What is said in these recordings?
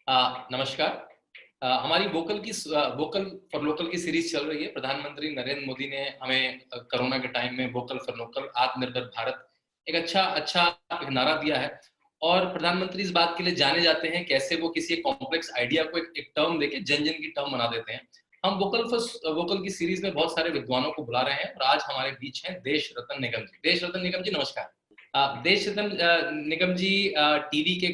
नमस्कार। हमारी vocal for local की सीरीज चल रही है। प्रधानमंत्री नरेंद्र मोदी ने हमें कोरोना के टाइम में वोकल फॉर लोकल, आत्मनिर्भर भारत एक अच्छा अच्छा नारा दिया है। और प्रधानमंत्री इस बात के लिए जाने जाते हैं कैसे वो किसी एक कॉम्प्लेक्स आइडिया को एक टर्म देके जन जन की टर्म बना देते हैं। हम वोकल की सीरीज में बहुत सारे विद्वानों को बुला रहे हैं और आज हमारे बीच हैं देश रतन निगम जी। देश रतन निगम जी, नमस्कार। देश रतन निगम जी टीवी के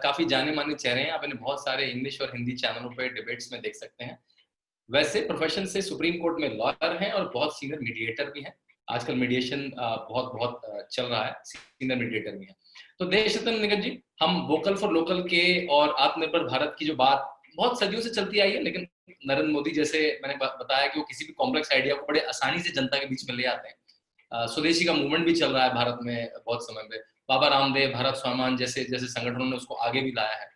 काफी जाने माने चेहरे हैं। आप इन्हें बहुत सारे इंग्लिश और हिंदी चैनलों पे डिबेट्स में देख सकते हैं। वैसे प्रोफेशन से सुप्रीम कोर्ट में लॉयर हैं और बहुत सीनियर मीडिएटर भी हैं। आजकल मीडिएशन बहुत बहुत चल रहा है, सीनियर मीडिएटर भी हैं। तो देश रतन निगम जी, हम वोकल फॉर लोकल के और आत्मनिर्भर भारत की जो बात बहुत सदियों से चलती आई है, लेकिन नरेंद्र मोदी जैसे मैंने बताया कि वो किसी भी कॉम्प्लेक्स आइडिया को बड़े आसानी से जनता के बीच में ले आते हैं। स्वदेशी का मूवमेंट भी चल रहा है भारत में बहुत समय में। बाबा रामदेव, भारत स्वाभिमान जैसे जैसे संगठनों ने उसको आगे भी लाया है।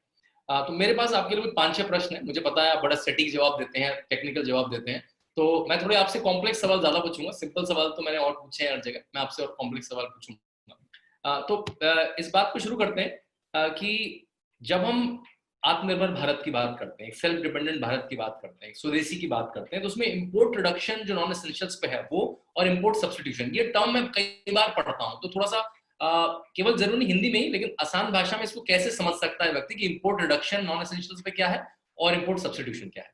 तो मेरे पास आपके लिए 5-6 प्रश्न है। मुझे पता है आप बड़ा सटीक जवाब देते हैं, टेक्निकल जवाब देते हैं। तो मैं थोड़े आपसे कॉम्प्लेक्स सवाल ज्यादा पूछूंगा। सिंपल सवाल तो मैंने और पूछे हैं हर जगह, मैं आपसे और कॉम्प्लेक्स सवाल पूछूंगा। इस बात को शुरू करते हैं कि जब हम आत्मनिर्भर भारत की बात करते हैं, सेल्फ डिपेंडेंट भारत की बात करते हैं, स्वदेशी की बात करते हैं, तो उसमें इंपोर्ट रिडक्शन जो नॉन एसेंशियल्स पे है वो, और इंपोर्ट सब्स्टिट्यूशन, ये टर्म मैं कई बार पढ़ता हूं। तो थोड़ा सा केवल जरूरी हिंदी में ही, लेकिन आसान भाषा में इसको कैसे समझ सकता है व्यक्ति कि इंपोर्ट रिडक्शन नॉन एसेंशियल्स पे क्या है और इंपोर्ट सब्स्टिट्यूशन क्या है?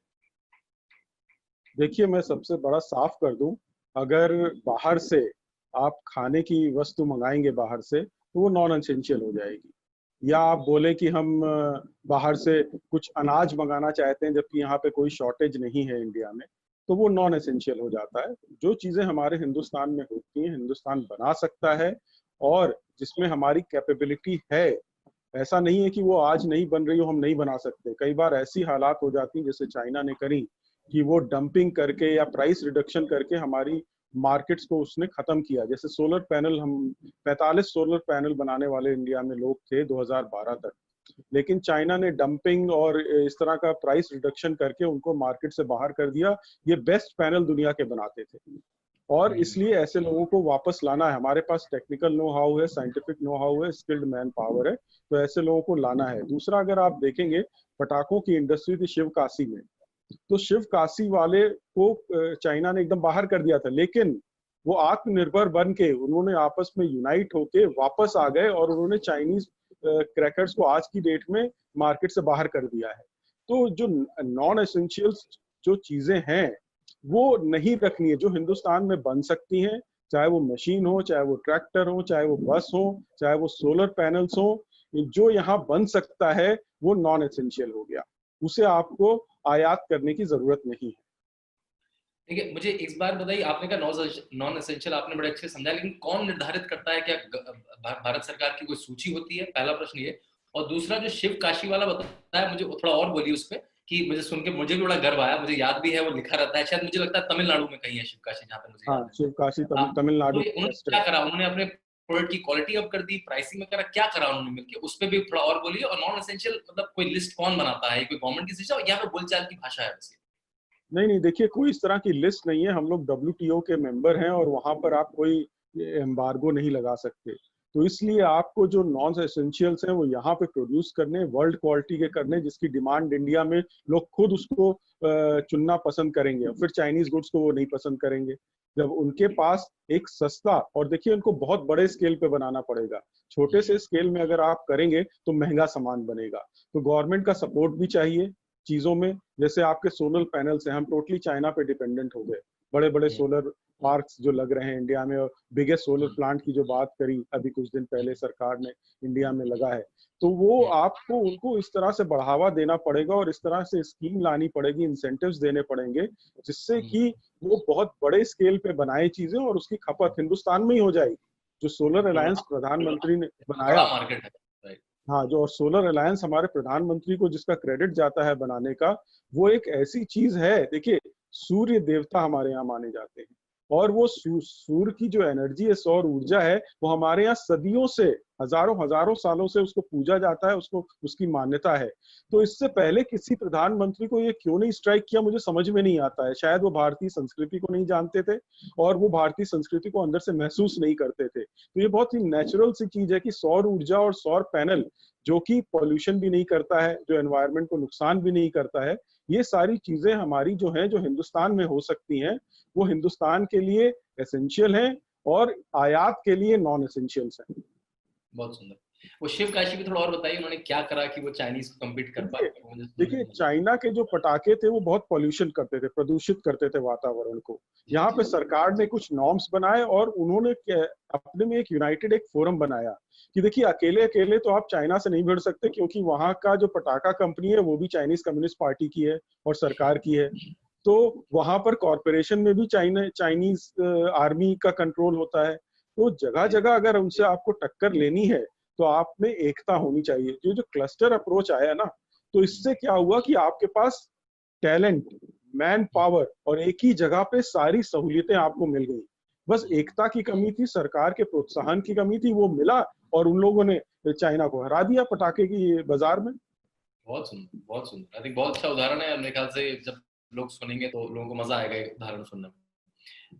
देखिए, मैं सबसे बड़ा साफ कर दूं, अगर बाहर से आप खाने की वस्तु मंगाएंगे बाहर से तो वो नॉन एसेंशियल हो जाएगी। या आप बोले कि हम बाहर से कुछ अनाज मंगाना चाहते हैं जबकि यहाँ पे कोई शॉर्टेज नहीं है इंडिया में, तो वो नॉन एसेंशियल हो जाता है। जो चीज़ें हमारे हिंदुस्तान में होती हैं, हिंदुस्तान बना सकता है और जिसमें हमारी कैपेबिलिटी है। ऐसा नहीं है कि वो आज नहीं बन रही हो, हम नहीं बना सकते। कई बार ऐसी हालात हो जाती हैं जैसे चाइना ने करी कि वो डंपिंग करके या प्राइस रिडक्शन करके हमारी मार्केट्स को उसने खत्म किया। जैसे सोलर पैनल, हम 45 सोलर पैनल बनाने वाले इंडिया में लोग थे 2012 तक, लेकिन चाइना ने डंपिंग और इस तरह का प्राइस रिडक्शन करके उनको मार्केट से बाहर कर दिया। ये बेस्ट पैनल दुनिया के बनाते थे और इसलिए ऐसे लोगों को वापस लाना है। हमारे पास टेक्निकल नो हाउ है, साइंटिफिक नो हाउ है, स्किल्ड मैन पावर है, तो ऐसे लोगों को लाना है। दूसरा, अगर आप देखेंगे पटाखों की इंडस्ट्री थी शिव काशी में, तो शिव काशी वाले को चाइना ने एकदम बाहर कर दिया था, लेकिन वो आत्मनिर्भर बन के उन्होंने आपस में यूनाइट होके वापस आ गए और उन्होंने चाइनीज क्रैकर्स को आज की डेट में मार्केट से बाहर कर दिया है। तो जो नॉन एसेंशियल्स जो चीजें हैं वो नहीं रखनी है, जो हिंदुस्तान में बन सकती हैं, चाहे वो मशीन हो, चाहे वो ट्रैक्टर हो, चाहे वो बस हो, चाहे वो सोलर पैनल्स हो, जो यहाँ बन सकता है वो नॉन एसेंशियल हो गया। उसे आपको आयात करने की जरूरत नहीं है। देखिए, मुझे इस बार बताइए, आपने कहा नॉन एसेंशियल, आपने बड़े अच्छे से समझा, लेकिन कौन निर्धारित करता है? क्या भारत सरकार की कोई सूची होती है? पहला प्रश्न ये। और दूसरा, जो शिव काशी वाला बताया, मुझे थोड़ा और बोलिए उस पे, कि मुझे सुन के मुझे भी बड़ा गर्व आया। मुझे याद भी है, वो लिखा रहता है, शायद मुझे लगता है तमिलनाडु में कहीं है शिव काशी, जहाँ पे मुझे हाँ, याद है। शिव काशी तो तमिलनाडु उन्होंने में बेस्ट है। क्या करा? उन्होंने अपने प्रोडक्ट की क्वालिटी अप कर दी, प्राइसिंग में करा, क्या करा उन्होंने मिलकर? उस पर भी थोड़ा और बोलिए। और नॉन एसेंशियल मतलब कोई लिस्ट कौन बनाता है? कोई गवर्नमेंट की सिस्टम या फिर बोलचाल की भाषा है वैसे? नहीं नहीं, देखिए, कोई इस तरह की लिस्ट नहीं है। हम लोग WTO के मेंबर हैं और वहां पर आप कोई एम्बार्गो नहीं लगा सकते। तो इसलिए आपको जो नॉन एसेंशियल्स हैं वो यहाँ पे प्रोड्यूस करने, वर्ल्ड क्वालिटी के करने, जिसकी डिमांड इंडिया में लोग खुद उसको चुनना पसंद करेंगे, और फिर चाइनीज गुड्स को वो नहीं पसंद करेंगे। जब उनके पास एक सस्ता, और देखिए उनको बहुत बड़े स्केल पे बनाना पड़ेगा, छोटे से स्केल में अगर आप करेंगे तो महंगा सामान बनेगा। तो गवर्नमेंट का सपोर्ट भी चाहिए चीजों में। जैसे आपके सोलर पैनल्स हैं, हम टोटली चाइना पे डिपेंडेंट हो गए। बड़े बड़े सोलर पार्क्स जो लग रहे हैं इंडिया में, और बिगेस्ट सोलर प्लांट की जो बात करी अभी कुछ दिन पहले सरकार ने इंडिया में लगा है, तो वो आपको उनको इस तरह से बढ़ावा देना पड़ेगा और इस तरह से स्कीम लानी पड़ेगी, इंसेंटिव्स देने पड़ेंगे, जिससे कि वो बहुत बड़े स्केल पे बनाए चीजें और उसकी खपत हिंदुस्तान में ही हो जाएगी। जो सोलर अलायंस प्रधानमंत्री ने बड़ा बनाया, मार्केट है। हाँ, जो सोलर अलायंस हमारे प्रधानमंत्री को जिसका क्रेडिट जाता है बनाने का, वो एक ऐसी चीज है। देखिए, सूर्य देवता हमारे यहाँ माने जाते हैं और वो सूर्य की जो एनर्जी है, सौर ऊर्जा है, वो हमारे यहाँ सदियों से हजारों हजारों सालों से उसको पूजा जाता है, उसको उसकी मान्यता है। तो इससे पहले किसी प्रधानमंत्री को ये क्यों नहीं स्ट्राइक किया, मुझे समझ में नहीं आता है। शायद वो भारतीय संस्कृति को नहीं जानते थे और वो भारतीय संस्कृति को अंदर से महसूस नहीं करते थे। तो ये बहुत ही नेचुरल सी चीज है कि सौर ऊर्जा और सौर पैनल, जो कि पॉल्यूशन भी नहीं करता है, जो एनवायरनमेंट को नुकसान भी नहीं करता है, ये सारी चीजें हमारी जो हैं, जो हिंदुस्तान में हो सकती हैं, वो हिंदुस्तान के लिए एसेंशियल हैं और आयात के लिए नॉन एसेंशियल्स हैं। बहुत सुंदर। वो शिव काशी भी थोड़ा और बताइए, उन्होंने क्या करा कि वो चाइनीज को कम्पीट कर पाए? देखिए, चाइना के जो पटाखे थे वो बहुत पॉल्यूशन करते थे, प्रदूषित करते थे वातावरण को। यहाँ पे सरकार ने कुछ नॉर्म्स बनाए और उन्होंने अपने में एक यूनाइटेड एक फोरम बनाया कि देखिए, अकेले अकेले तो आप चाइना से नहीं भिड़ सकते, क्योंकि वहाँ का जो पटाखा कंपनी है वो भी चाइनीज कम्युनिस्ट पार्टी की है और सरकार की है। तो वहां पर कॉरपोरेशन में भी चाइनीज आर्मी का कंट्रोल होता है। तो जगह जगह अगर उनसे आपको टक्कर लेनी है तो आप में एकता होनी चाहिए। जो जो क्लस्टर अप्रोच आया ना, तो इससे क्या हुआ कि आपके पास टैलेंट, मैन पावर और एक ही जगह पे सारी सहूलियतें आपको मिल गई। बस एकता की कमी थी, सरकार के प्रोत्साहन की कमी थी, वो मिला और उन लोगों ने चाइना को हरा दिया पटाखे की बाजार में। बहुत सुंदर, बहुत सुंदर। आई थिंक बहुत अच्छा उदाहरण है। मेरे ख्याल से जब लोग सुनेंगे तो लोगों को मजा आएगा एक उदाहरण सुनने में।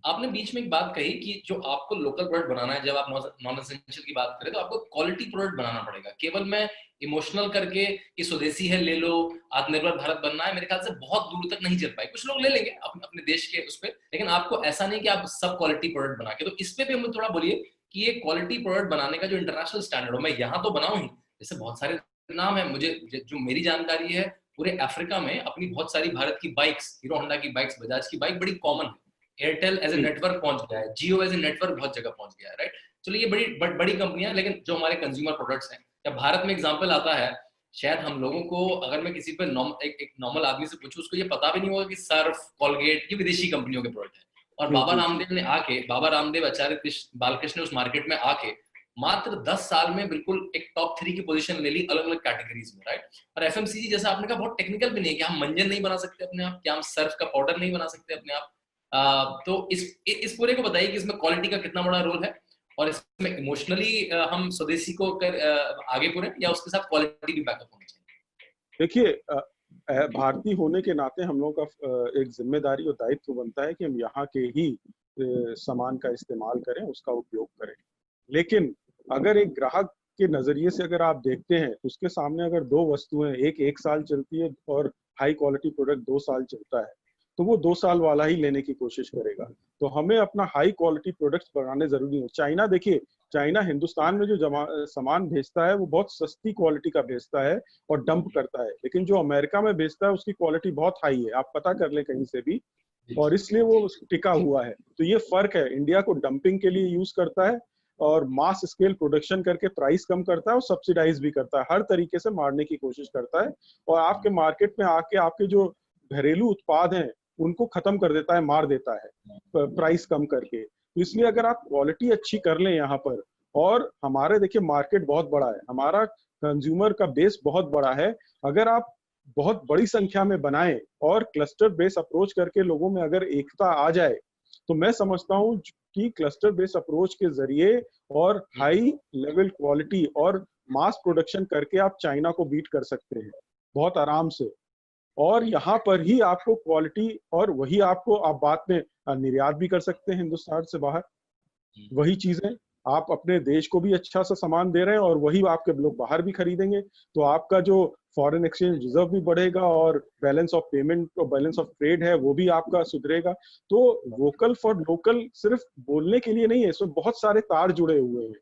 आपने बीच में एक बात कही कि जो आपको लोकल प्रोडक्ट बनाना है, जब आप नॉन एसेंशियल की बात करें तो आपको क्वालिटी प्रोडक्ट बनाना पड़ेगा। केवल मैं इमोशनल करके कि स्वदेशी है ले लो, आत्मनिर्भर भारत बनना है, मेरे ख्याल से बहुत दूर तक नहीं चल पाए। कुछ लोग ले लेंगे अपने अपने देश के उस पर, लेकिन आपको ऐसा नहीं कि आप सब क्वालिटी प्रोडक्ट बना के। तो इस पे भी हमें थोड़ा बोलिए कि ये क्वालिटी प्रोडक्ट बनाने का जो इंटरनेशनल स्टैंडर्ड हो, मैं यहाँ तो बनाऊं ही, जैसे बहुत सारे नाम है, मुझे जो मेरी जानकारी है पूरे अफ्रीका में अपनी बहुत सारी भारत की बाइक्स, हीरो होंडा की बाइक्स, बजाज की बाइक बड़ी कॉमन है। एयरटेल एज ए नेटवर्क पहुंच गया है, जियो एज ए नेटवर्क बहुत जगह पहुंच गया है, राइट। चलो ये बड़ी कंपनियां, लेकिन जो हमारे कंज्यूमर प्रोडक्ट्स हैं, जब भारत में एग्जांपल आता है, शायद हम लोगों को, अगर मैं किसी पे एक नॉर्मल आदमी से पूछूं, उसको ये पता भी नहीं होगा कि सर्फ, कोलगेट ये विदेशी कंपनियों के प्रोडक्ट हैं। और बाबा रामदेव, आचार्य बालकृष्ण ने उस मार्केट में आके मात्र 10 साल में बिल्कुल एक टॉप 3 की पोजीशन ले ली अलग अलग कैटेगरीज में, राइट। और एफएमसीजी जैसा आपने कहा बहुत टेक्निकल भी नहीं है कि हम मंजन नहीं बना सकते अपने आप, क्या हम सर्फ का पाउडर नहीं बना सकते अपने आप। तो इस पूरे को बताइए कि इसमें क्वालिटी का कितना बड़ा रोल है, और इसमें इमोशनली हम स्वदेशी को आगे पूरे, या उसके साथ क्वालिटी भी बैकअप होनी चाहिए? देखिए, भारतीय होने के नाते हम लोगों का एक जिम्मेदारी और दायित्व बनता है कि हम यहाँ के ही सामान का इस्तेमाल करें, उसका उपयोग करें। लेकिन अगर एक ग्राहक के नजरिए से अगर आप देखते हैं, उसके सामने अगर दो वस्तुएं, एक साल चलती है और हाई क्वालिटी प्रोडक्ट 2 साल चलता है, तो वो 2 साल वाला ही लेने की कोशिश करेगा। तो हमें अपना हाई क्वालिटी प्रोडक्ट्स बनाने जरूरी है। चाइना देखिए, चाइना हिंदुस्तान में जो सामान भेजता है वो बहुत सस्ती क्वालिटी का भेजता है और डंप करता है, लेकिन जो अमेरिका में भेजता है उसकी क्वालिटी बहुत हाई है, आप पता कर ले कहीं से भी, और इसलिए वो टिका हुआ है। तो ये फर्क है, इंडिया को डंपिंग के लिए यूज करता है और मास स्केल प्रोडक्शन करके प्राइस कम करता है और सब्सिडाइज भी करता है, हर तरीके से मारने की कोशिश करता है और आपके मार्केट में आके आपके जो घरेलू उत्पाद हैं उनको खत्म कर देता है, मार देता है प्राइस कम करके। तो इसलिए अगर आप क्वालिटी अच्छी कर लें यहाँ पर, और हमारे देखिए मार्केट बहुत बड़ा है, हमारा कंज्यूमर का बेस बहुत बड़ा है, अगर आप बहुत बड़ी संख्या में बनाएं और क्लस्टर बेस अप्रोच करके लोगों में अगर एकता आ जाए, तो मैं समझता हूँ कि क्लस्टर बेस अप्रोच के जरिए और हाई लेवल क्वालिटी और मास प्रोडक्शन करके आप चाइना को बीट कर सकते हैं बहुत आराम से। और यहाँ पर ही आपको क्वालिटी, और वही आपको आप बाद में निर्यात भी कर सकते हैं हिंदुस्तान से बाहर। वही चीजें आप अपने देश को भी अच्छा सा सामान दे रहे हैं और वही आपके लोग बाहर भी खरीदेंगे, तो आपका जो फॉरेन एक्सचेंज रिजर्व भी बढ़ेगा और बैलेंस ऑफ पेमेंट और बैलेंस ऑफ ट्रेड है वो भी आपका सुधरेगा। तो वोकल फॉर लोकल सिर्फ बोलने के लिए नहीं है, इसमें बहुत सारे तार जुड़े हुए हैं।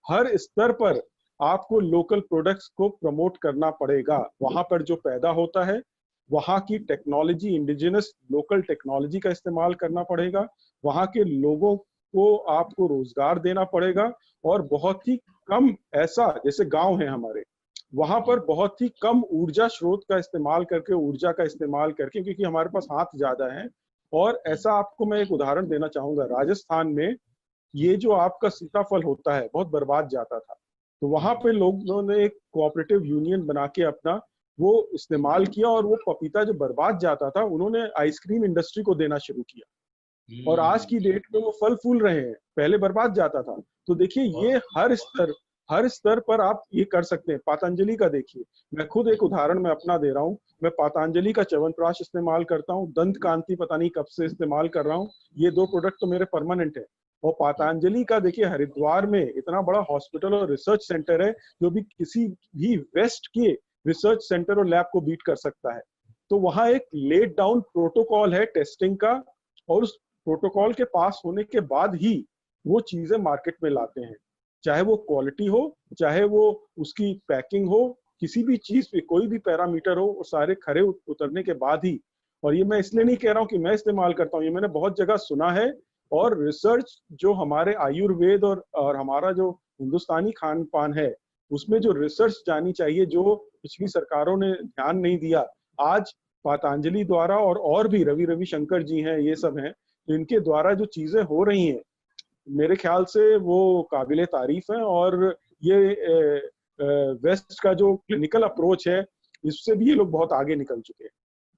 हर स्तर पर आपको लोकल प्रोडक्ट्स को प्रमोट करना पड़ेगा। वहां पर जो पैदा होता है वहां की टेक्नोलॉजी, इंडिजिनस लोकल टेक्नोलॉजी का इस्तेमाल करना पड़ेगा। वहां के लोगों को आपको रोजगार देना पड़ेगा और बहुत ही कम, ऐसा जैसे गांव है हमारे, वहां पर बहुत ही कम ऊर्जा स्रोत का इस्तेमाल करके, ऊर्जा का इस्तेमाल करके, क्योंकि हमारे पास हाथ ज्यादा है। और ऐसा आपको मैं एक उदाहरण देना चाहूंगा, राजस्थान में ये जो आपका सीताफल होता है बहुत बर्बाद जाता था, तो वहां पे लोगों ने एक कोऑपरेटिव यूनियन बना के अपना वो इस्तेमाल किया और वो पपीता जो बर्बाद जाता था उन्होंने आइसक्रीम इंडस्ट्री को देना शुरू किया और आज की डेट में वो फल फूल रहे हैं, पहले बर्बाद जाता था। तो देखिए ये हर स्तर पर आप ये कर सकते हैं। पतंजलि का देखिए, मैं खुद एक उदाहरण मैं अपना दे रहा हूँ। मैं पतंजलि का च्यवनप्राश इस्तेमाल करता हूँ, दंत कांति पता नहीं कब से इस्तेमाल कर रहा हूँ। ये 2 प्रोडक्ट तो मेरे परमानेंट है। और पतंजलि का देखिए, हरिद्वार में इतना बड़ा हॉस्पिटल और रिसर्च सेंटर है जो भी किसी भी वेस्ट के रिसर्च सेंटर और लैब को बीट कर सकता है। तो वहां एक लेट डाउन प्रोटोकॉल है टेस्टिंग का, और उस प्रोटोकॉल के पास होने के बाद ही वो चीजें मार्केट में लाते हैं। चाहे वो क्वालिटी हो, चाहे वो उसकी पैकिंग हो, किसी भी चीज पे कोई भी पैरामीटर हो, वो सारे खरे उतरने के बाद ही। और ये मैं इसलिए नहीं कह रहा हूँ कि मैं इस्तेमाल करता हूँ, ये मैंने बहुत जगह सुना है। और रिसर्च जो हमारे आयुर्वेद और हमारा जो हिंदुस्तानी खान पान है, उसमें जो रिसर्च जानी चाहिए, जो पिछली सरकारों ने ध्यान नहीं दिया, आज पतंजलि द्वारा और भी रविशंकर जी हैं, ये सब हैं, तो इनके द्वारा जो चीजें हो रही हैं, मेरे ख्याल से वो काबिले तारीफ है। और ये वेस्ट का जो क्लिनिकल अप्रोच है, इससे भी ये लोग बहुत आगे निकल चुके हैं।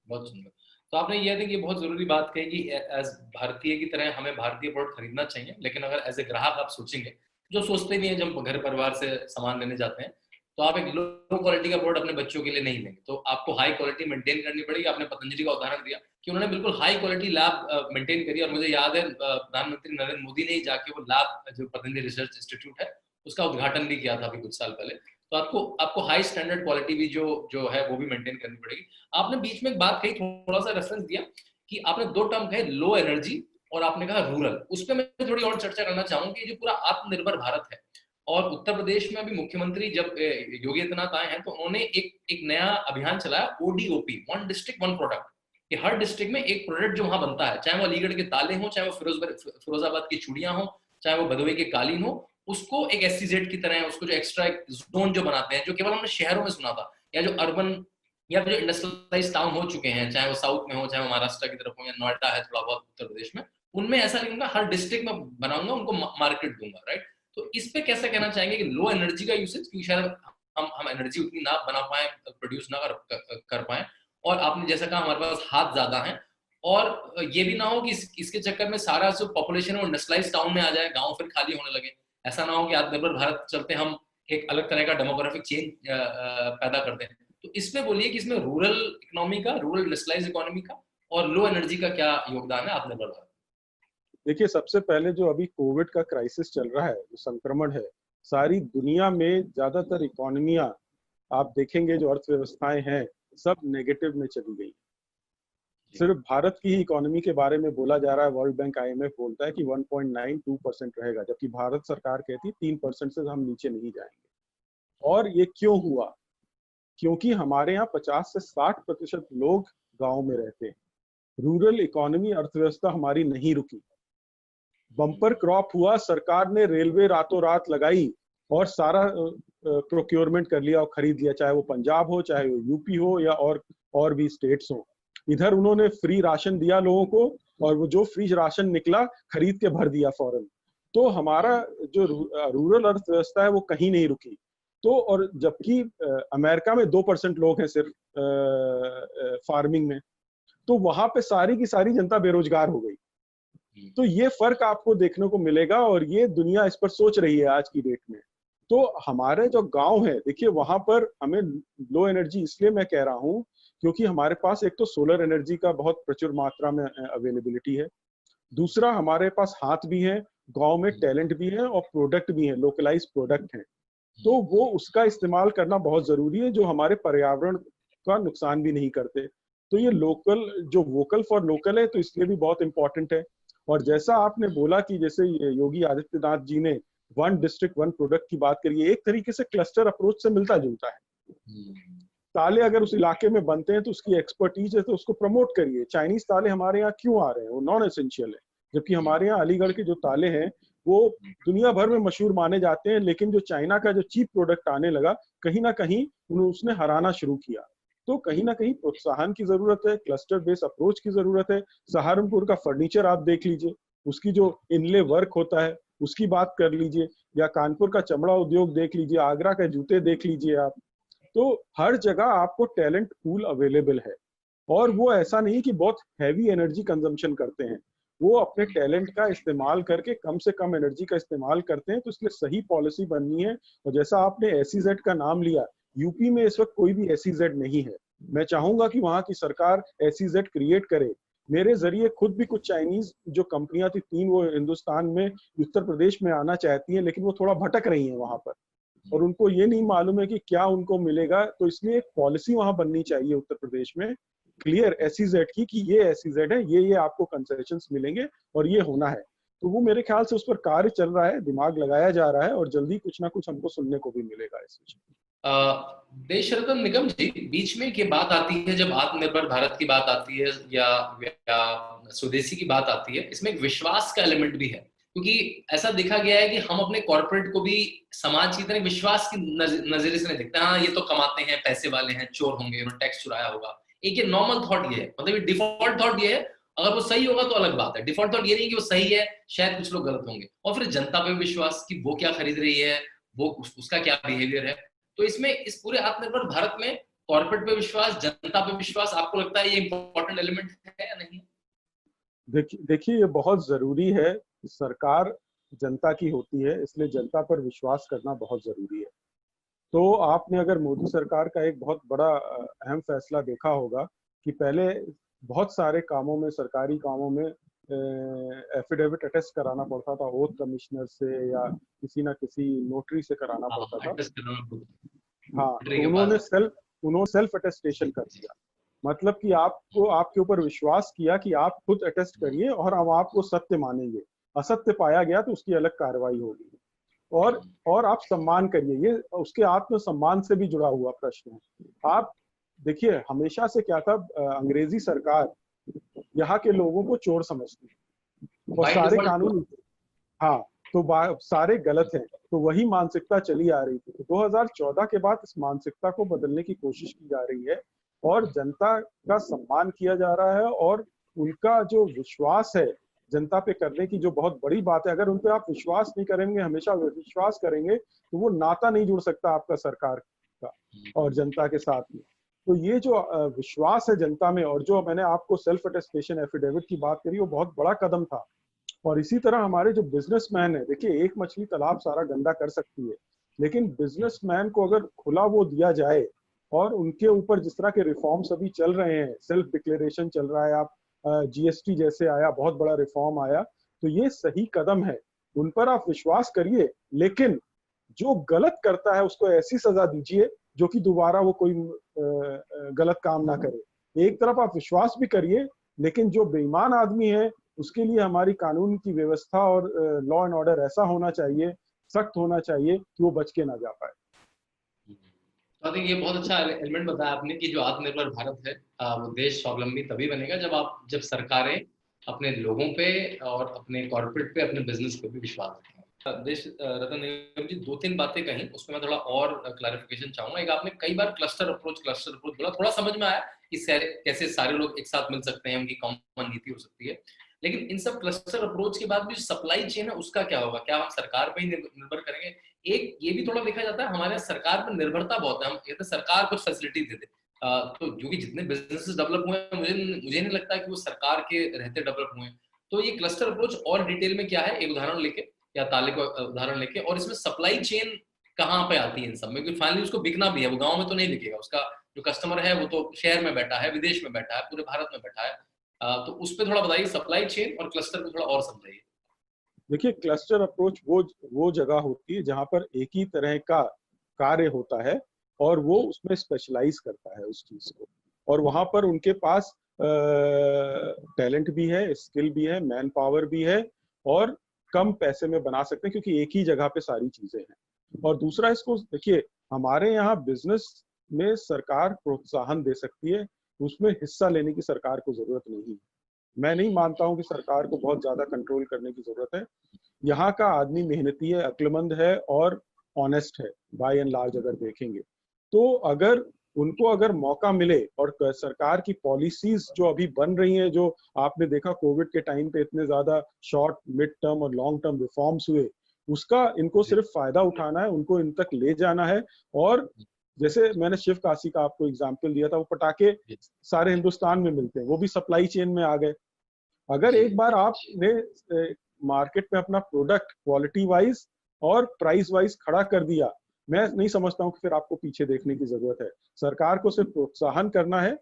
बहुत सुंदर। तो आपने ये देखिए बहुत जरूरी बात कही कि एज भारतीय की तरह हमें भारतीय प्रोडक्ट खरीदना चाहिए, लेकिन अगर एज ए ग्राहक आप सोचेंगे, जो सोचते नहीं है जब घर परिवार से सामान लेने जाते हैं, तो आप एक लो क्वालिटी का प्रोडक्ट अपने बच्चों के लिए नहीं लेंगे, तो आपको हाई क्वालिटी मेंटेन करनी पड़ेगी। आपने पतंजलि का उदाहरण दिया कि उन्होंने बिल्कुल हाई क्वालिटी लैब मेंटेन करी, और मुझे याद है प्रधानमंत्री नरेंद्र मोदी ने ही जाके वो लैब जो पतंजलि रिसर्च इंस्टीट्यूट है उसका उद्घाटन भी किया था अभी कुछ साल पहले। तो आपको आपको हाई स्टैंडर्ड क्वालिटी भी जो जो है वो भी मेंटेन करनी पड़ेगी। आपने बीच में एक बात कही, थोड़ा सा रेफरेंस दिया कि आपने 2 टर्म कहे, लो एनर्जी और आपने कहा रूरल। उस पर मैं थोड़ी और चर्चा करना चाहूंगा कि जो पूरा आत्मनिर्भर भारत है, और उत्तर प्रदेश में अभी मुख्यमंत्री जब योगी आदित्यनाथ आए हैं, तो उन्होंने एक नया अभियान चलाया, ODOP, one district one product, कि हर डिस्ट्रिक्ट में एक प्रोडक्ट जो वहां बनता है, चाहे वो अलीगढ़ के ताले हो, चाहे वो फिरोजाबाद की चूड़ियां हो, चाहे वो भदोही के कालीन हो, उसको एक एससीजेड की तरह, उसको जो एक्स्ट्रा एक जोन जो बनाते हैं, जो केवल हमने शहरों में सुना था, या जो अर्बन या जो इंडस्ट्रियलाइज टाउन हो चुके हैं, चाहे वो साउथ में हो, चाहे वो महाराष्ट्र की तरफ हो, या नोएडा है थोड़ा बहुत उत्तर प्रदेश में, उनमें ऐसा लिखूंगा हर डिस्ट्रिक्ट में बनाऊंगा, उनको मार्केट दूंगा, राइट। तो इस पे कैसे कहना चाहेंगे कि लो एनर्जी का यूसेज, क्योंकि शायद हम एनर्जी उतनी ना बना पाए, प्रोड्यूस ना कर पाए, और आपने जैसा कहा हमारे पास हाथ ज्यादा है, और ये भी ना हो कि इसके चक्कर में सारा जो पॉपुलेशन है वो इंडस्ट्रियलाइज टाउन में आ जाए, गांव फिर खाली होने लगे। ऐसा ना हो कि आत्मनिर्भर भारत चलते हम एक अलग तरह का डेमोग्राफिक चेंज पैदा करते हैं। तो इसमें बोलिए कि इसमें रूरल इकोनॉमी का, रूरल इंडस्ट्रियलाइज इकोनॉमी का और लो एनर्जी का क्या योगदान है आत्मनिर्भर भारत? देखिए, सबसे पहले जो अभी कोविड का क्राइसिस चल रहा है, जो संक्रमण है, सारी दुनिया में ज्यादातर इकोनॉमियां आप देखेंगे, जो अर्थव्यवस्थाएं हैं, सब नेगेटिव में चली गई। सिर्फ भारत की ही इकोनॉमी के बारे में बोला जा रहा है, वर्ल्ड बैंक IMF बोलता है कि 1.92% रहेगा, जबकि भारत सरकार कहती है 3% से हम नीचे नहीं जाएंगे। और ये क्यों हुआ? क्योंकि हमारे यहाँ 50 से 60% लोग गांव में रहते हैं। रूरल इकोनॉमी, अर्थव्यवस्था हमारी नहीं रुकी। बम्पर क्रॉप हुआ, सरकार ने रेलवे रातों रात लगाई और सारा प्रोक्योरमेंट कर लिया और खरीद लिया, चाहे वो पंजाब हो, चाहे वो यूपी हो, या और भी स्टेट्स हो। इधर उन्होंने फ्री राशन दिया लोगों को, और वो जो फ्री राशन निकला खरीद के भर दिया फौरन। तो हमारा जो रूरल अर्थव्यवस्था है वो कहीं नहीं रुकी। तो और जबकि अमेरिका में 2% लोग हैं सिर्फ फार्मिंग में, तो वहां पे सारी की सारी जनता बेरोजगार हो गई। तो ये फर्क आपको देखने को मिलेगा, और ये दुनिया इस पर सोच रही है आज की डेट में। तो हमारे जो गांव है, देखिए वहां पर हमें लो एनर्जी इसलिए मैं कह रहा हूँ क्योंकि हमारे पास एक तो सोलर एनर्जी का बहुत प्रचुर मात्रा में अवेलेबिलिटी है। दूसरा, हमारे पास हाथ भी है, गांव में टैलेंट भी है, और प्रोडक्ट भी है, लोकलाइज प्रोडक्ट है। तो वो उसका इस्तेमाल करना बहुत जरूरी है, जो हमारे पर्यावरण का नुकसान भी नहीं करते। तो ये लोकल, जो वोकल फॉर लोकल है, तो इसलिए भी बहुत इंपॉर्टेंट है। और जैसा आपने बोला कि जैसे योगी आदित्यनाथ जी ने वन डिस्ट्रिक्ट वन प्रोडक्ट की बात करी है, एक तरीके से क्लस्टर अप्रोच से मिलता जुलता है। ताले अगर उस इलाके में बनते हैं तो उसकी एक्सपर्टीज है, तो उसको प्रमोट करिए। चाइनीज ताले हमारे यहाँ क्यों आ रहे हैं? वो नॉन एसेंशियल है, जबकि हमारे यहाँ अलीगढ़ के जो ताले हैं वो दुनिया भर में मशहूर माने जाते हैं। लेकिन जो चाइना का जो चीप प्रोडक्ट आने लगा, कहीं ना कहीं उसने हराना शुरू किया। तो कहीं ना कहीं प्रोत्साहन की जरूरत है, क्लस्टर बेस्ड अप्रोच की जरूरत है। सहारनपुर का फर्नीचर आप देख लीजिए, उसकी जो इनले वर्क होता है उसकी बात कर लीजिए, या कानपुर का चमड़ा उद्योग देख लीजिए, आगरा के जूते देख लीजिए आप। तो हर जगह आपको टैलेंट पूल अवेलेबल है, और वो ऐसा नहीं कि बहुत हैवी एनर्जी कंजम्पशन करते हैं। वो अपने टैलेंट का इस्तेमाल करके कम से कम एनर्जी का इस्तेमाल करते हैं। तो इसलिए सही पॉलिसी बननी है। और जैसा आपने SEZ का नाम लिया, यूपी में इस वक्त कोई भी SEZ नहीं है। मैं चाहूंगा कि वहां की सरकार SEZ क्रिएट करे। मेरे जरिए खुद भी कुछ चाइनीज जो कंपनियां थी 3, वो हिंदुस्तान में उत्तर प्रदेश में आना चाहती हैं, लेकिन वो थोड़ा भटक रही हैं वहां पर, और उनको ये नहीं मालूम है कि क्या उनको मिलेगा। तो इसलिए एक पॉलिसी वहां बननी चाहिए उत्तर प्रदेश में, क्लियर SEZ की, कि ये SEZ है, ये आपको कंसेशंस मिलेंगे और ये होना है। तो वो मेरे ख्याल से उस पर कार्य चल रहा है, दिमाग लगाया जा रहा है, और जल्दी कुछ ना कुछ हमको सुनने को भी मिलेगा इस विषय में। देशरत्न निगम जी, बीच में ये बात आती है जब आत्मनिर्भर भारत की बात आती है या स्वदेशी की बात आती है, इसमें एक विश्वास का एलिमेंट भी है, क्योंकि ऐसा देखा गया है कि हम अपने कॉर्पोरेट को भी समाज की तरह विश्वास की नजरिए से नहीं देखते। हाँ, ये तो कमाते हैं, पैसे वाले हैं, चोर होंगे, उन्होंने टैक्स चुराया होगा। एक ये नॉर्मल थॉट ये है, मतलब डिफॉल्ट थॉट ये है। अगर वो सही होगा तो अलग बात है, डिफॉल्ट थॉट ये नहीं कि वो सही है, शायद कुछ लोग गलत होंगे। और फिर जनता पे विश्वास कि वो क्या खरीद रही है, वो उसका क्या बिहेवियर है। तो इसमें इस पूरे आत्मनिर्भर भारत में कॉर्पोरेट पे विश्वास, जनता पे विश्वास, आपको लगता है ये इंपॉर्टेंट एलिमेंट है या नहीं? देखिए, ये बहुत जरूरी है। सरकार जनता की होती है, इसलिए जनता पर विश्वास करना बहुत जरूरी है। तो आपने अगर मोदी सरकार का एक बहुत बड़ा अहम फैसला देखा होगा कि पहले बहुत सारे कामों में, सरकारी कामों में एफिडेविट अटेस्ट कराना पड़ता था, ओथ कमिश्नर से या किसी ना किसी नोटरी से कराना पड़ता था। हाँ, तो उन्होंने सेल्फ अटेस्टेशन कर दिया। मतलब कि आपको, आपके ऊपर विश्वास किया कि आप खुद अटेस्ट करिए और हम आपको सत्य मानेंगे। असत्य पाया गया तो उसकी अलग कार्रवाई होगी। और आप सम्मान करिए, ये उसके आत्मसम्मान से भी जुड़ा हुआ प्रश्न है। आप देखिए, हमेशा से क्या था, अंग्रेजी सरकार यहाँ के लोगों को चोर समझती है और सारे कानून, हाँ, तो सारे गलत हैं। तो वही मानसिकता चली आ रही थी। तो 2014 के बाद इस मानसिकता को बदलने की कोशिश की जा रही है और जनता का सम्मान किया जा रहा है। और उनका जो विश्वास है जनता पे करने की, जो बहुत बड़ी बात है, अगर उन पे आप विश्वास नहीं करेंगे, हमेशा विश्वास करेंगे, तो वो नाता नहीं जुड़ सकता आपका सरकार का और जनता के साथ में। तो ये जो विश्वास है जनता में, और जो मैंने आपको सेल्फ अटेस्टेशन एफिडेविट की बात करी, वो बहुत बड़ा कदम था। और इसी तरह हमारे जो बिजनेसमैन है, देखिए, एक मछली तालाब सारा गंदा कर सकती है, लेकिन बिजनेसमैन को अगर खुला वो दिया जाए, और उनके ऊपर जिस तरह के रिफॉर्म्स अभी चल रहे हैं, सेल्फ डिक्लेरेशन चल रहा है, आप GST जैसे आया, बहुत बड़ा रिफॉर्म आया, तो ये सही कदम है। उन पर आप विश्वास करिए, लेकिन जो गलत करता है उसको ऐसी सजा दीजिए जो कि दोबारा वो कोई गलत काम ना करे। एक तरफ आप विश्वास भी करिए, लेकिन जो बेईमान आदमी है उसके लिए हमारी कानून की व्यवस्था और लॉ एंड ऑर्डर ऐसा होना चाहिए, सख्त होना चाहिए कि वो बच के ना जा पाए। तो आई थिंक ये बहुत अच्छा एलिमेंट बताया आपने कि जो आत्मनिर्भर भारत है वो देश स्वावलंबी तभी बनेगा जब सरकारें अपने लोगों पे और अपने कॉर्पोरेट पे, अपने बिजनेस पे भी विश्वास रखें। देश रतन निगम जी, 2-3 बातें कही, उसमें मैं थोड़ा और क्लैरिफिकेशन चाहूंगा। एक, आपने कई बार क्लस्टर अप्रोच बोला, थोड़ा समझ में आया कि कैसे सारे लोग एक साथ मिल सकते हैं, उनकी कॉमन नीति हो सकती है। लेकिन इन सब क्लस्टर अप्रोच के बाद भी सप्लाई चेन है, उसका क्या होगा? क्या हम सरकार पे ही निर्भर करेंगे? एक ये भी थोड़ा देखा जाता है, हमारे सरकार पर निर्भरता बहुत है। हम कहते हैं सरकार कुछ फैसिलिटी दे दे, तो क्योंकि जितने बिजनेसेस डेवलप हुए हैं, मुझे नहीं लगता कि वो सरकार के रहते डेवलप हुए हैं। तो ये क्लस्टर अप्रोच और डिटेल में क्या है, एक उदाहरण लेके या ताले का उदाहरण लेके, और इसमें सप्लाई चेन कहाँ पे आती है इन सब में? क्योंकि फाइनली उसको बिकना भी है, वो गांव में तो नहीं बिकेगा। उसका जो कस्टमर है वो तो शहर में बैठा है, विदेश में बैठा है, पूरे भारत में बैठा है। तो उस पर थोड़ा बताइए, सप्लाई चेन और क्लस्टर को थोड़ा और समझाइए। देखिए, क्लस्टर अप्रोच वो जगह होती है जहां पर एक ही तरह का कार्य होता है और वो उसमें स्पेशलाइज करता है उस चीज को, और वहां पर उनके पास टैलेंट भी है, स्किल भी है, मैन पावर भी है, और कम पैसे में बना सकते हैं क्योंकि एक ही जगह पे सारी चीजें हैं। और दूसरा, इसको देखिए, हमारे यहाँ बिजनेस में सरकार प्रोत्साहन दे सकती है, उसमें हिस्सा लेने की सरकार को जरूरत नहीं है। मैं नहीं मानता हूं कि सरकार को बहुत ज्यादा कंट्रोल करने की जरूरत है। यहाँ का आदमी मेहनती है, अक्लमंद है और ऑनेस्ट है, बाय एंड लार्ज अगर देखेंगे तो। अगर मौका मिले, और सरकार की पॉलिसीज जो अभी बन रही हैं, जो आपने देखा कोविड के टाइम पे इतने ज्यादा शॉर्ट, मिड टर्म और लॉन्ग टर्म रिफॉर्म्स हुए, उसका इनको सिर्फ फायदा उठाना है, उनको इन तक ले जाना है। और जैसे मैंने शिव काशी का आपको एग्जाम्पल दिया था, वो पटाखे सारे हिंदुस्तान में मिलते हैं, वो भी सप्लाई चेन में आ गए। अगर जी एक बार आपने मार्केट में अपना प्रोडक्ट क्वालिटी वाइज और प्राइस वाइज खड़ा कर दिया, मैं नहीं समझता हूँ कि फिर आपको पीछे देखने की जरूरत है। सरकार को सिर्फ प्रोत्साहन करना है,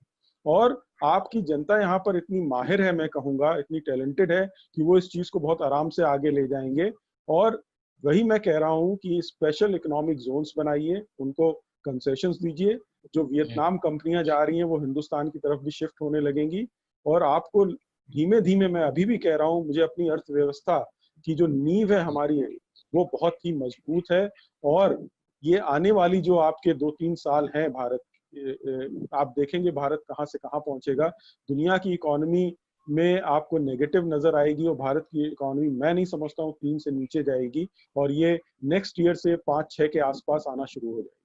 और आपकी जनता यहाँ पर इतनी माहिर है, मैं कहूँगा इतनी टैलेंटेड है कि वो इस चीज को बहुत आराम से आगे ले जाएंगे। और वही मैं कह रहा हूँ कि स्पेशल इकोनॉमिक जोन्स बनाइए, उनको कंसेशंस दीजिए। जो वियतनाम कंपनियां जा रही हैं वो हिंदुस्तान की तरफ भी शिफ्ट होने लगेंगी। और आपको धीमे धीमे, मैं अभी भी कह रहा हूँ, मुझे अपनी अर्थव्यवस्था की जो नींव है हमारी है, वो बहुत ही मजबूत है। और ये आने वाली जो आपके 2-3 साल हैं भारत, आप देखेंगे भारत कहाँ से कहाँ पहुंचेगा। दुनिया की इकोनॉमी में आपको नेगेटिव नजर आएगी, और भारत की इकोनॉमी मैं नहीं समझता हूँ 3 से नीचे जाएगी, और ये नेक्स्ट ईयर से 5-6 के आसपास आना शुरू हो जाएगी।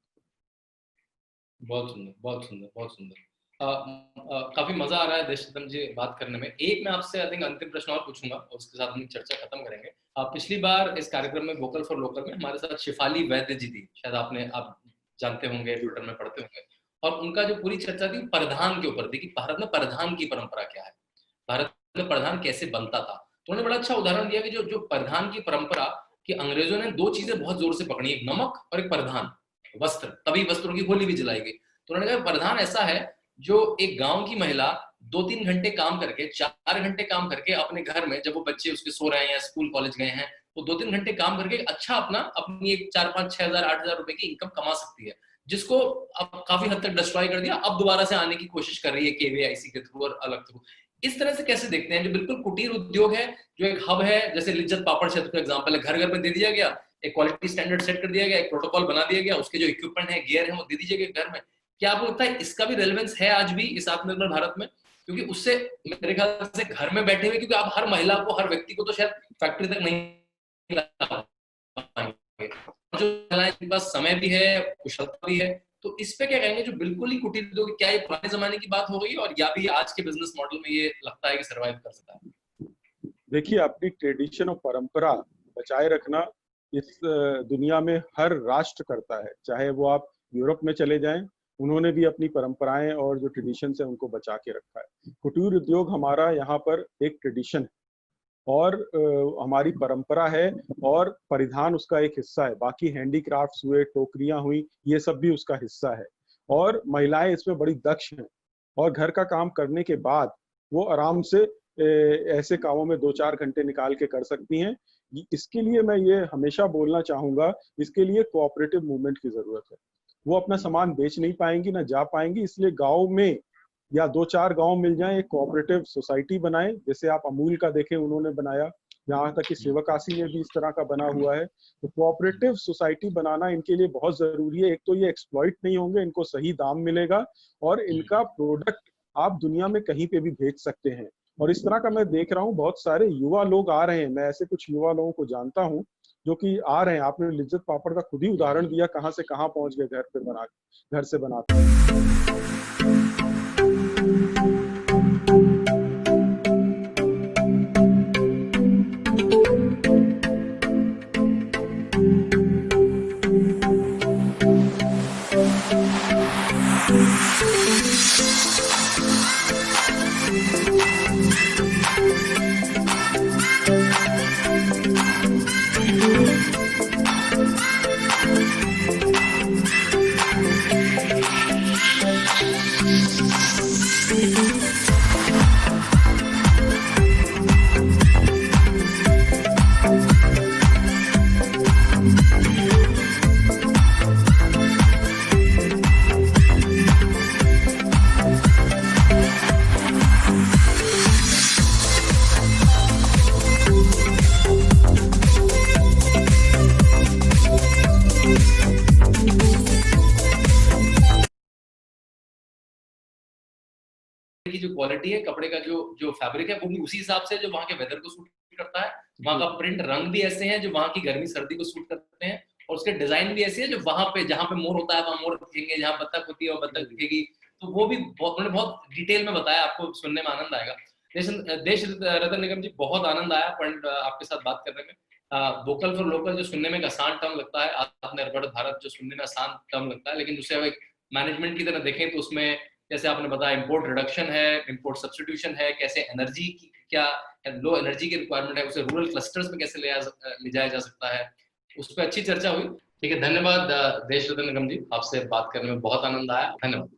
बहुत सुंदर, बहुत सुंदर, बहुत सुंदर। काफी मजा आ रहा है देशरत्न जी बात करने में। एक मैं आपसे आई थिंक अंतिम प्रश्न और पूछूंगा और उसके साथ हम चर्चा खत्म करेंगे। पिछली बार इस कार्यक्रम में वोकल फॉर लोकल में हमारे साथ शिफाली वैद्य जी थी, शायद आप जानते होंगे, ट्विटर में पढ़ते होंगे। और उनका जो पूरी चर्चा थी प्रधान के ऊपर थी कि भारत में प्रधान की परंपरा क्या है, भारत में प्रधान कैसे बनता था। तो उन्होंने बड़ा अच्छा उदाहरण दिया कि जो जो प्रधान की परंपरा, कि अंग्रेजों ने दो चीजें बहुत जोर से पकड़ी, एक नमक और एक प्रधान, वस्त्र, तभी वस्त्रों की होली भी जलाई गई। तो उन्होंने कहा प्रधान ऐसा है जो एक गांव की महिला 2-3 घंटे काम करके, 4 घंटे काम करके अपने घर में, जब वो बच्चे उसके सो रहे हैं या स्कूल कॉलेज गए हैं, वो 2-3 घंटे काम करके अच्छा अपनी एक 4-5-6 हजार 8 हजार रुपए की इनकम कमा सकती है, जिसको अब काफी हद तक डिस्ट्रॉय कर दिया। अब दोबारा से आने की कोशिश कर रही है केवीआईसी के थ्रू और अलग थ्रू। इस तरह से कैसे देखते हैं जो बिल्कुल कुटीर उद्योग है, जो एक हब है, जैसे लिज्जत पापड़ क्षेत्र का एग्जांपल है, घर घर में दे दिया गया, एक क्वालिटी स्टैंडर्ड सेट कर दिया गया, एक प्रोटोकॉल बना दिया गया, उसके जो इक्विपमेंट है, गियर है, वो दे दीजिए गए घर में। क्या आपको लगता है इसका भी रेलेवेंस है आज भी इस आत्मनिर्भर भारत में? क्योंकि उससे मेरे ख्याल से घर में बैठे हुए, क्योंकि आप हर महिला को, हर व्यक्ति को तो शायद फैक्ट्री तक नहीं ला पाएंगे, जो महिलाएं जिनके पास समय भी है, कुशलता भी है, तो इस पे क्या कहेंगे जो बिल्कुल ही कुटीर उद्योग, क्या ये पुराने जमाने की बात हो गई और या भी आज के बिजनेस मॉडल में ये लगता है कि सर्वाइव कर सकता है? देखिए, अपनी ट्रेडिशन और परंपरा बचाए रखना इस दुनिया में हर राष्ट्र करता है। चाहे वो आप यूरोप में चले जाएं, उन्होंने भी अपनी परंपराएं और जो ट्रेडिशन है उनको बचा के रखा है। कुटीर उद्योग हमारा यहाँ पर एक ट्रेडिशन है, और हमारी परंपरा है, और परिधान उसका एक हिस्सा है। बाकी हैंडीक्राफ्ट्स हुए, टोकरियां हुई, ये सब भी उसका हिस्सा है। और महिलाएं इसमें बड़ी दक्ष हैं, और घर का काम करने के बाद वो आराम से ऐसे कामों में 2-4 घंटे निकाल के कर सकती हैं। इसके लिए मैं ये हमेशा बोलना चाहूंगा, इसके लिए कोऑपरेटिव मूवमेंट की जरूरत है। वो अपना सामान बेच नहीं पाएंगी, ना जा पाएंगी, इसलिए गांव में या 2-4 गांव मिल जाएं, एक कोऑपरेटिव सोसाइटी बनाएं, जैसे आप अमूल का देखें उन्होंने बनाया, यहाँ तक कि शिवकाशी में भी इस तरह का बना हुआ है। तो कोऑपरेटिव सोसाइटी बनाना इनके लिए बहुत जरूरी है। एक तो ये एक्सप्लॉइट नहीं होंगे, इनको सही दाम मिलेगा, और इनका प्रोडक्ट आप दुनिया में कहीं पे भी भेज सकते हैं। और इस तरह का मैं देख रहा हूँ, बहुत सारे युवा लोग आ रहे हैं, मैं ऐसे कुछ युवा लोगों को जानता हूँ जो कि आ रहे हैं। आपने लिज्जत पापड़ का खुद ही उदाहरण दिया, कहाँ से कहाँ पहुंच गए, घर से बनाते। की जो क्वालिटी है कपड़े का, जो जो फैब्रिक है, वो भी उसी हिसाब से जो वहाँ के वेदर को सूट करता है। वहाँ का प्रिंट, रंग भी ऐसे हैं जो वहाँ की गर्मी सर्दी को सूट करते हैं, और उसके डिजाइन भी ऐसे है जो वहाँ पे, जहाँ पे मोर होता है वहाँ मोर दिखेंगे, जहाँ बत्तख होती है वहाँ बत्तख दिखेगी। तो वो भी उन्होंने बहुत डिटेल में बताया, आपको सुनने में आनंद आएगा। देश रतन निगम जी, बहुत आनंद आया आपके साथ बात करने में। वोकल फॉर लोकल जो सुनने में एक आसान टर्म लगता है, आत्मनिर्भर भारत जो सुनने में आसान टर्म लगता है, लेकिन उसे एक मैनेजमेंट की तरह देखें तो उसमें, जैसे आपने बताया, इंपोर्ट रिडक्शन है, इंपोर्ट सब्स्टिट्यूशन है, कैसे एनर्जी की क्या लो एनर्जी की रिक्वायरमेंट है, उसे रूरल क्लस्टर्स में कैसे ले जाया जा सकता है, उस पर अच्छी चर्चा हुई। ठीक है, धन्यवाद देश रतन निगम जी, आपसे बात करने में बहुत आनंद आया, धन्यवाद।